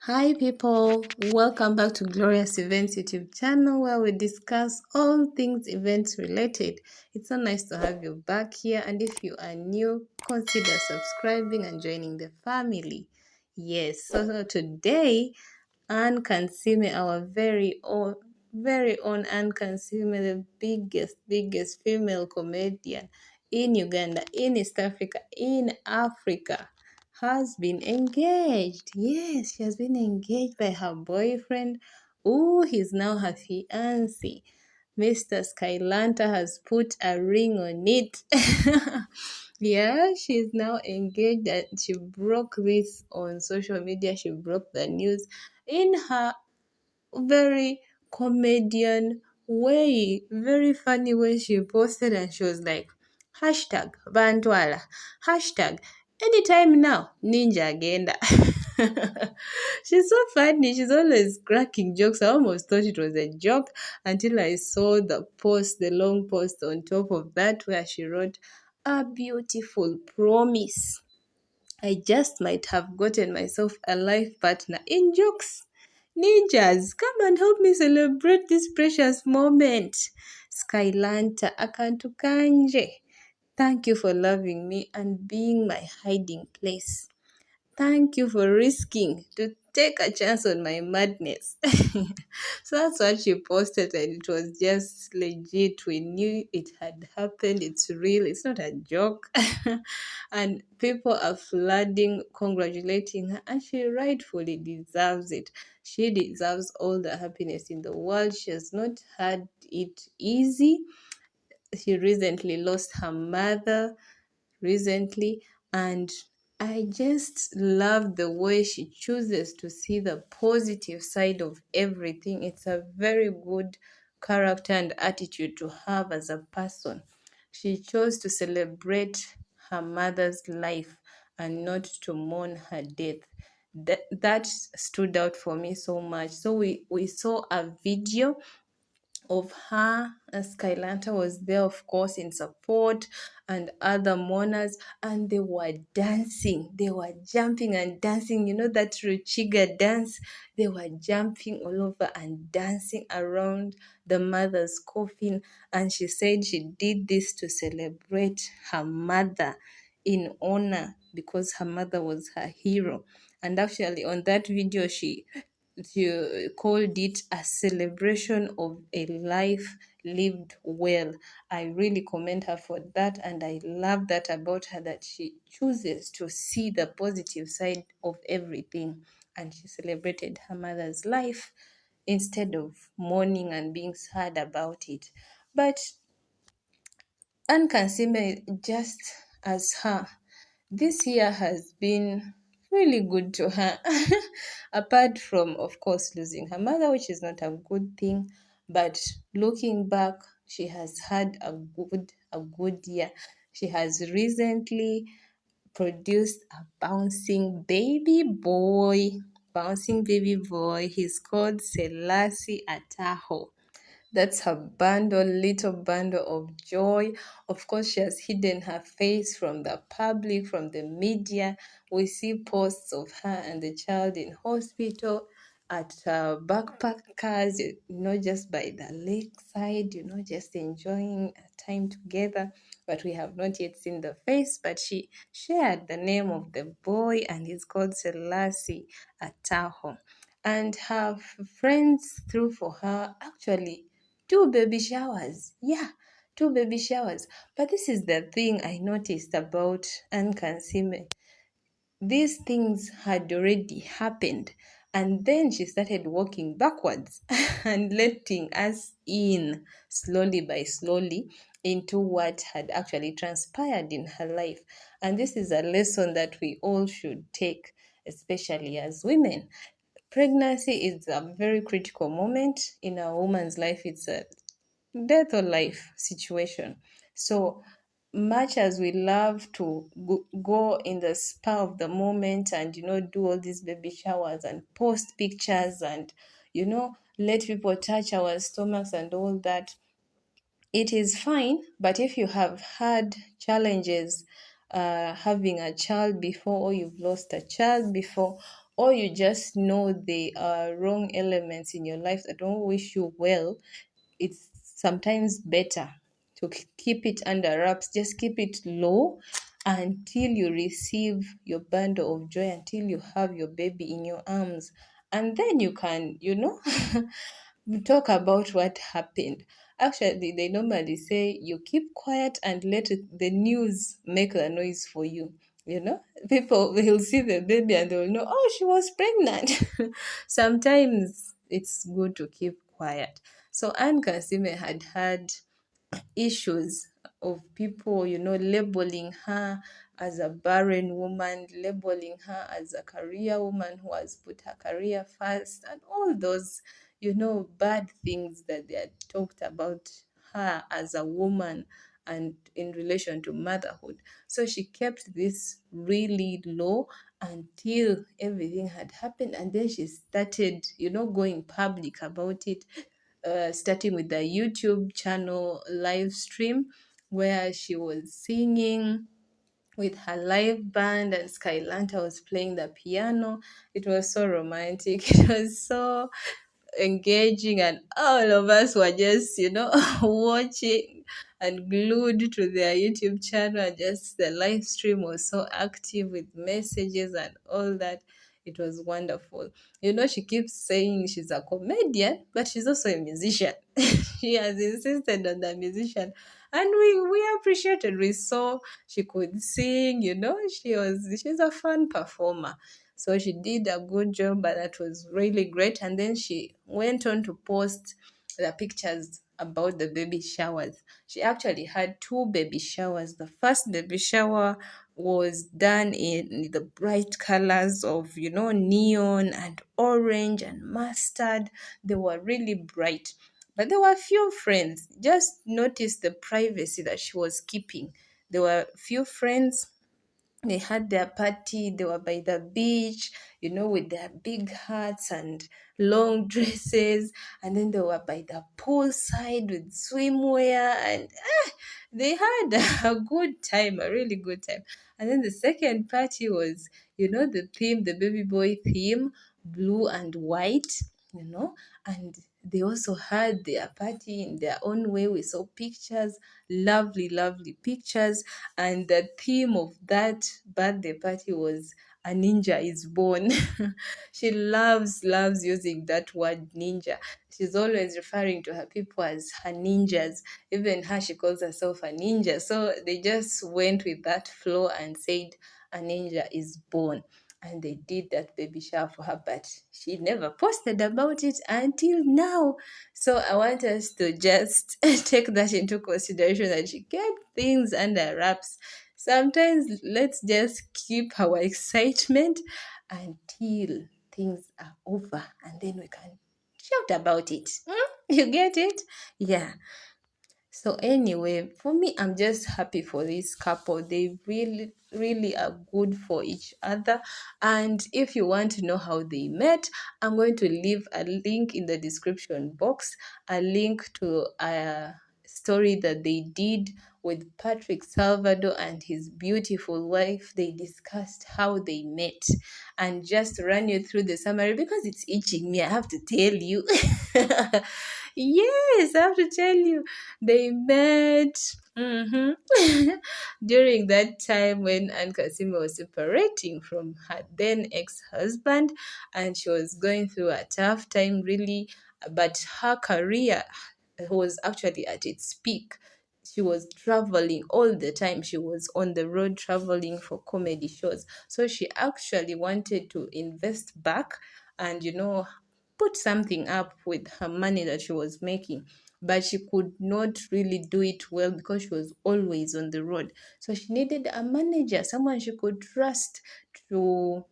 Hi people, welcome back to Glorious Events YouTube channel where we discuss all things events related. It's so nice to have you back here, and if you are new, consider subscribing and joining the family. Yes, so today Ann Kansiime, our very own Ann Kansiime, the biggest female comedian in Uganda, in East Africa, in Africa, has been engaged. Yes, she has been engaged by her boyfriend. Oh, he's now her fiance. Mr. Skylanta has put a ring on it. Yeah, she's now engaged and she broke this on social media. She broke the news in her very comedian way, very funny way. She posted and she was like, hashtag Bantwala, hashtag anytime now, Ninja Agenda. She's so funny. She's always cracking jokes. I almost thought it was a joke until I saw the post, the long post on top of that, where she wrote, a beautiful promise. I just might have gotten myself a life partner in jokes. Ninjas, come and help me celebrate this precious moment. Skylanta Akantukanje. Thank you for loving me and being my hiding place. Thank you for risking to take a chance on my madness. So that's what she posted, and it was just legit. We knew it had happened. It's real, it's not a joke. And people are flooding, congratulating her, and she rightfully deserves it. She deserves all the happiness in the world. She has not had it easy. She recently lost her mother recently, and I just love the way she chooses to see the positive side of everything. It's a very good character and attitude to have as a person. She chose to celebrate her mother's life and not to mourn her death. That stood out for me so much. So we saw a video of her, and Skylanta was there, of course, in support, and other mourners, and they were dancing. They were jumping and dancing. You know that Ruchiga dance? They were jumping all over and dancing around the mother's coffin. And she said she did this to celebrate her mother in honor because her mother was her hero. And actually, on that video, she called it a celebration of a life lived well. I really commend her for that, and I love that about her, that she chooses to see the positive side of everything, and she celebrated her mother's life instead of mourning and being sad about it. But Anne Kansiime, just as her, this year has been really good to her. Apart from, of course, losing her mother, which is not a good thing, but looking back, she has had a good year. She has recently produced a bouncing baby boy. He's called Selassie Ataho. That's her little bundle of joy. Of course, she has hidden her face from the public, from the media. We see posts of her and the child in hospital, at backpackers, just by the lakeside, just enjoying time together. But we have not yet seen the face. But she shared the name of the boy, and he's called Selassie Ataho. And her friends threw for her, actually, two baby showers. Yeah, two baby showers. But this is the thing I noticed about Anne Kansiime. These things had already happened. And then she started walking backwards and letting us in slowly by slowly into what had actually transpired in her life. And this is a lesson that we all should take, especially as women. Pregnancy is a very critical moment in a woman's life. It's a death or life situation. So much as we love to go in the spur of the moment and do all these baby showers and post pictures and let people touch our stomachs and all that, it is fine. But if you have had challenges having a child before, or you've lost a child before, or you just know they are wrong elements in your life that don't wish you well, it's sometimes better to keep it under wraps. Just keep it low until you receive your bundle of joy, until you have your baby in your arms. And then you can, talk about what happened. Actually, they normally say you keep quiet and let the news make the noise for you. People will see the baby and they'll know, oh, she was pregnant. Sometimes it's good to keep quiet. So Anne Kansiime had issues of people, labeling her as a barren woman, labeling her as a career woman who has put her career first, and all those, bad things that they had talked about her as a woman and in relation to motherhood. So she kept this really low until everything had happened, and then she started, going public about it, starting with the YouTube channel live stream where she was singing with her live band and Skylanta was playing the piano. It was so romantic. It was so engaging, and all of us were just, watching and glued to their YouTube channel. And just the live stream was so active with messages and all that. It was wonderful. She keeps saying she's a comedian, but she's also a musician. She has insisted on the musician, and we appreciated. We saw she could sing. She's a fun performer. So she did a good job, but that was really great. And then she went on to post the pictures about the baby showers. She actually had two baby showers. The first baby shower was done in the bright colors of, neon and orange and mustard. They were really bright. But there were few friends. Just notice the privacy that she was keeping. There were few friends. They had their party, they were by the beach, with their big hats and long dresses, and then they were by the poolside with swimwear, and they had a good time, a really good time. And then the second party was, the theme, the baby boy theme, blue and white, and they also had their party in their own way. We saw pictures, lovely, lovely pictures, and the theme of that birthday party was a ninja is born. She loves using that word ninja. She's always referring to her people as her ninjas. Even her, she calls herself a ninja. So they just went with that flow and said a ninja is born. And they did that baby shower for her, but she never posted about it until now. So I want us to just take that into consideration, that she kept things under wraps. Sometimes let's just keep our excitement until things are over, and then we can shout about it. You get it? Yeah. So anyway, for me, I'm just happy for this couple. They really, really are good for each other. And if you want to know how they met, I'm going to leave a link in the description box, a link to a story that they did with Patrick Salvador and his beautiful wife. They discussed how they met, and just to run you through the summary because it's itching me. I have to tell you. Yes, I have to tell you. They met during that time when Ann Kansiime was separating from her then ex-husband, and she was going through a tough time, really. But her career was actually at its peak. She was traveling all the time. She was on the road traveling for comedy shows. So she actually wanted to invest back and, put something up with her money that she was making. But she could not really do it well because she was always on the road. So she needed a manager, someone she could trust to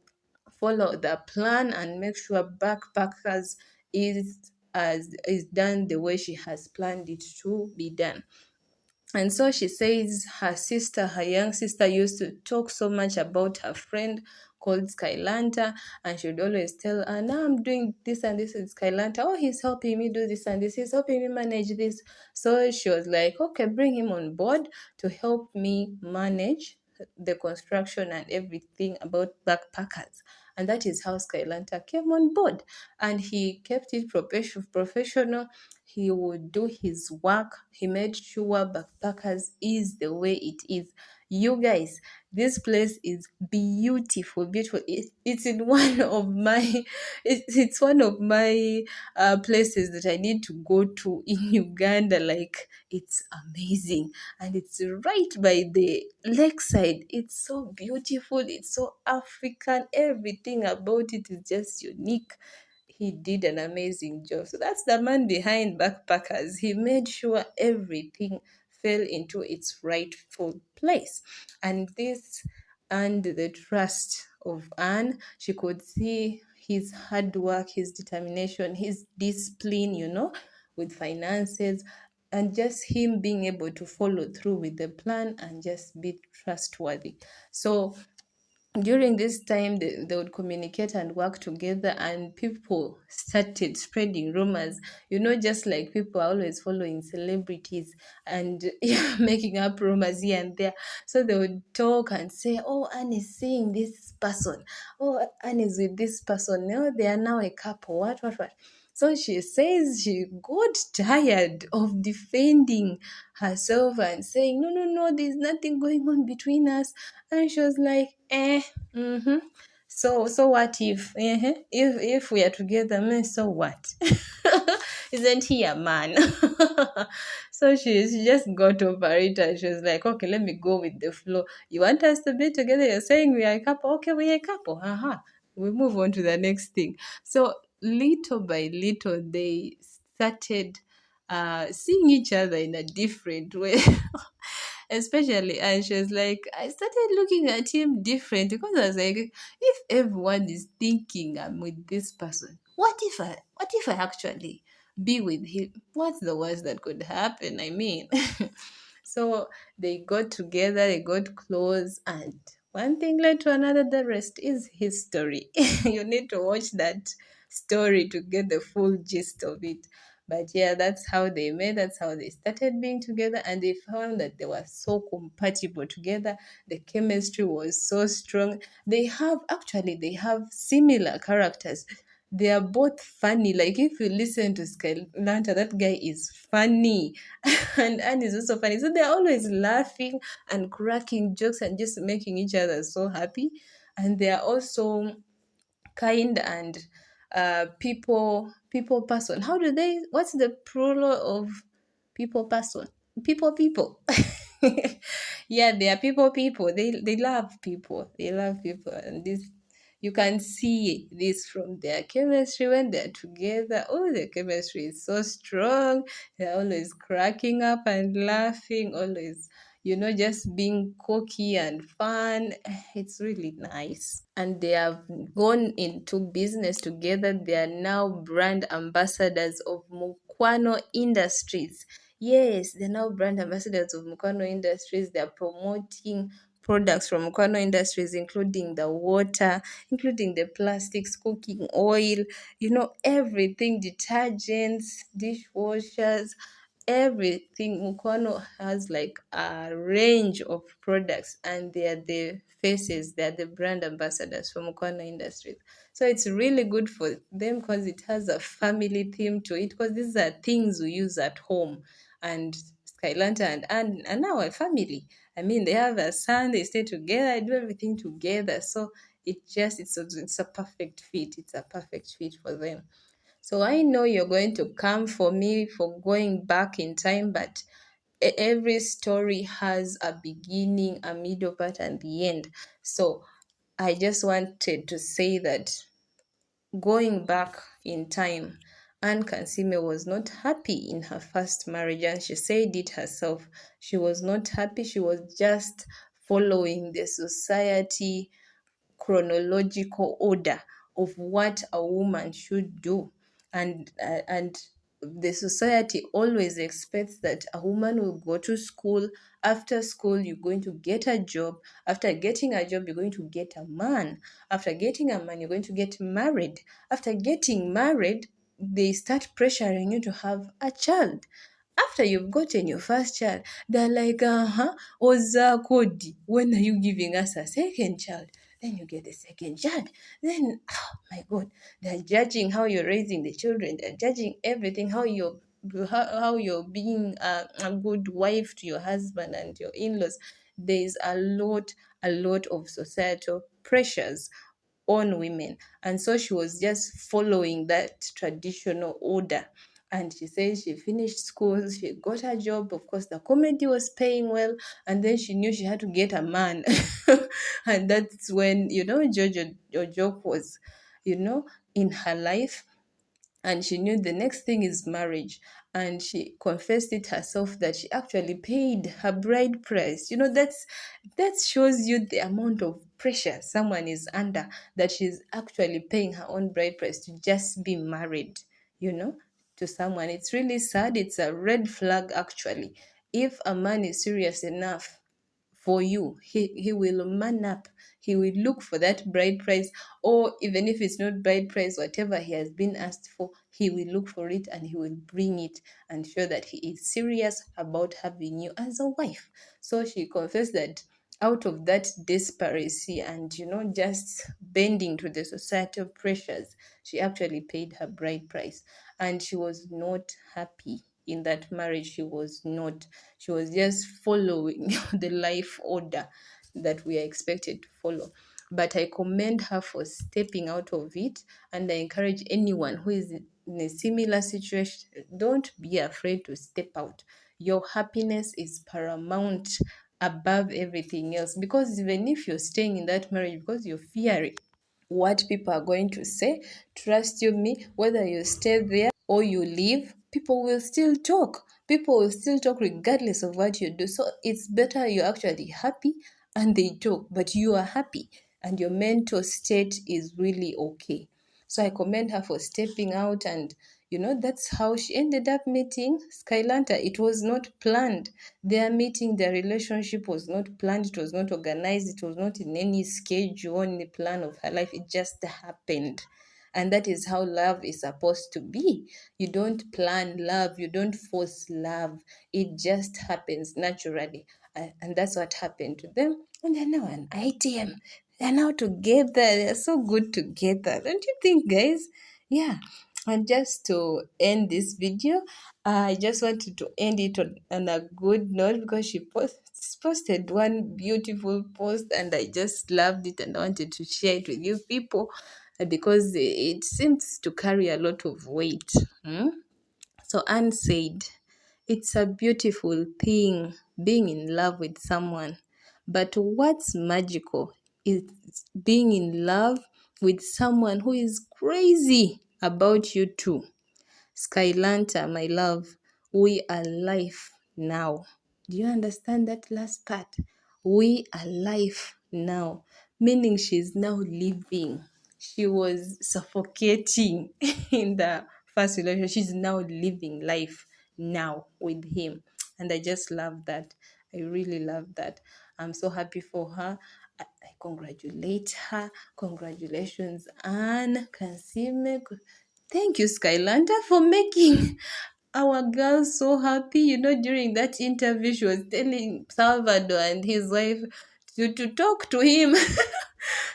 follow the plan and make sure Backpackers is done the way she has planned it to be done. And so she says her young sister, used to talk so much about her friend called Skylanta, and she would always tell her, now I'm doing this and this with Skylanta. Oh, he's helping me do this and this. He's helping me manage this. So she was like, okay, bring him on board to help me manage the construction and everything about Backpackers. And that is how Skylanta came on board. And he kept it professional. He would do his work. He made sure Backpackers is the way it is. You guys, this place is beautiful, beautiful. It's in one of my, it's one of my places that I need to go to in Uganda. Like, it's amazing, and it's right by the lakeside. It's so beautiful. It's so African. Everything about it is just unique. He did an amazing job. So that's the man behind Backpackers. He made sure everything fell into its rightful place. And this earned the trust of Anne. She could see his hard work, his determination, his discipline, with finances, and just him being able to follow through with the plan and just be trustworthy. So during this time, they would communicate and work together, and people started spreading rumors, just like people are always following celebrities and yeah, making up rumors here and there. So they would talk and say, oh, Anne is seeing this person, oh, Anne is with this person, they are now a couple, what. So she says she got tired of defending herself and saying, no, there's nothing going on between us. And she was like, mm-hmm. So what if, if we are together, man, so what? Isn't he a man? So she just got over it, and she was like, okay, let me go with the flow. You want us to be together? You're saying we are a couple. Okay, we are a couple. We move on to the next thing. So little by little, they started seeing each other in a different way. Especially, and she was like, I started looking at him different, because I was like, if everyone is thinking I'm with this person, what if I actually be with him? What's the worst that could happen? I mean, so they got together, they got close, and one thing led to another. The rest is history. You need to watch that story to get the full gist of it. But yeah, that's how they met. That's how they started being together. And they found that they were so compatible together. The chemistry was so strong. They have similar characters. They are both funny. Like, if you listen to Skylanta, that guy is funny. And Anne is also funny. So they're always laughing and cracking jokes and just making each other so happy. And they are also kind and people person. What's the plural of people person? People. Yeah, they are people. They love people. And this, you can see this from their chemistry when they're together. Oh, the chemistry is so strong. They're always cracking up and laughing, always, just being cocky and fun. It's really nice. And they have gone into business together. They are now brand ambassadors of Mukwano Industries. Yes, they're now brand ambassadors of Mukwano Industries. They're promoting products from Mukwano Industries, including the water, including the plastics, cooking oil, everything, detergents, dishwashers, everything. Mukwano has like a range of products, and they are the faces, they are the brand ambassadors for Mukwano Industries. So it's really good for them, because it has a family theme to it, because these are things we use at home. And Skylanta and now a family. I mean, they have a son, they stay together, do everything together. So it's a perfect fit. It's a perfect fit for them. So I know you're going to come for me for going back in time, but every story has a beginning, a middle part, and the end. So I just wanted to say that going back in time, Anne Kansiime was not happy in her first marriage, and she said it herself. She was not happy. She was just following the society chronological order of what a woman should do. And the society always expects that a woman will go to school. After school, you're going to get a job. After getting a job, you're going to get a man. After getting a man, you're going to get married. After getting married, they start pressuring you to have a child. After you've gotten your first child, they're like, Oza Kodi, when are you giving us a second child? Then you get a second judge. Then, oh my God, they're judging how you're raising the children. They're judging everything, how you're being a good wife to your husband and your in-laws. There's a lot of societal pressures on women. And so she was just following that traditional order. And she says she finished school, she got her job. Of course, the comedy was paying well, and then she knew she had to get a man. And that's when, Jojo Jojo was, in her life, and she knew the next thing is marriage. And she confessed it herself that she actually paid her bride price. That shows you the amount of pressure someone is under, that she's actually paying her own bride price to just be married, you know to someone. It's really sad. It's a red flag, actually. If a man is serious enough for you, he will man up. He will look for that bride price, or even if it's not bride price, whatever he has been asked for, he will look for it and he will bring it and show that he is serious about having you as a wife. So she confessed that out of that desperation and just bending to the societal pressures, she actually paid her bride price. And she was not happy in that marriage. She was not. She was just following the life order that we are expected to follow. But I commend her for stepping out of it, and I encourage anyone who is in a similar situation, don't be afraid to step out. Your happiness is paramount above everything else, because even if you're staying in that marriage because you're fearing what people are going to say, trust you me, whether you stay there or you leave, people will still talk. People will still talk regardless of what you do. So it's better you're actually happy and they talk, but you are happy and your mental state is really okay. So I commend her for stepping out, and that's how she ended up meeting Skylanta. It was not planned. Their meeting, their relationship was not planned, it was not organized, it was not in any schedule, in the plan of her life. It just happened. And that is how love is supposed to be. You don't plan love, you don't force love. It just happens naturally. And that's what happened to them. And they're now an ITM. They're now together. They're so good together. Don't you think, guys? Yeah. And just to end this video, I just wanted to end it on a good note, because she posted one beautiful post and I just loved it and I wanted to share it with you people, because it seems to carry a lot of weight. So Anne said, "It's a beautiful thing being in love with someone, but what's magical is being in love with someone who is crazy about you too. Skylanta, my love, we are life now." Do you understand that last part? We are life now, meaning she's now living. She was suffocating in the first relationship. She's now living life now with him. And I just love that. I really love that. I'm so happy for her. I congratulate her. Congratulations, Anne, Kansiime. Thank you, Skylanta, for making our girl so happy. During that interview, she was telling Salvador and his wife to talk to him,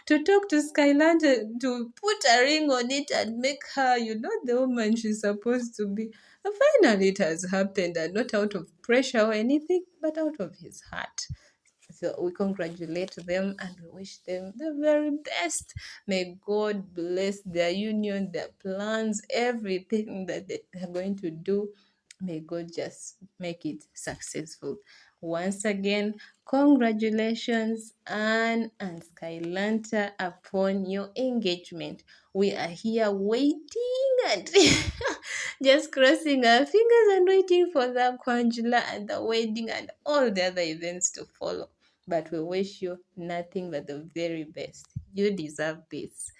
to talk to Skylanta, to put a ring on it and make her, the woman she's supposed to be. And finally, it has happened, and not out of pressure or anything, but out of his heart. So we congratulate them and we wish them the very best. May God bless their union, their plans, everything that they are going to do. May God just make it successful. Once again, congratulations, Anne and Skylanta, upon your engagement. We are here waiting and just crossing our fingers and waiting for the conjula and the wedding and all the other events to follow. But we wish you nothing but the very best. You deserve this.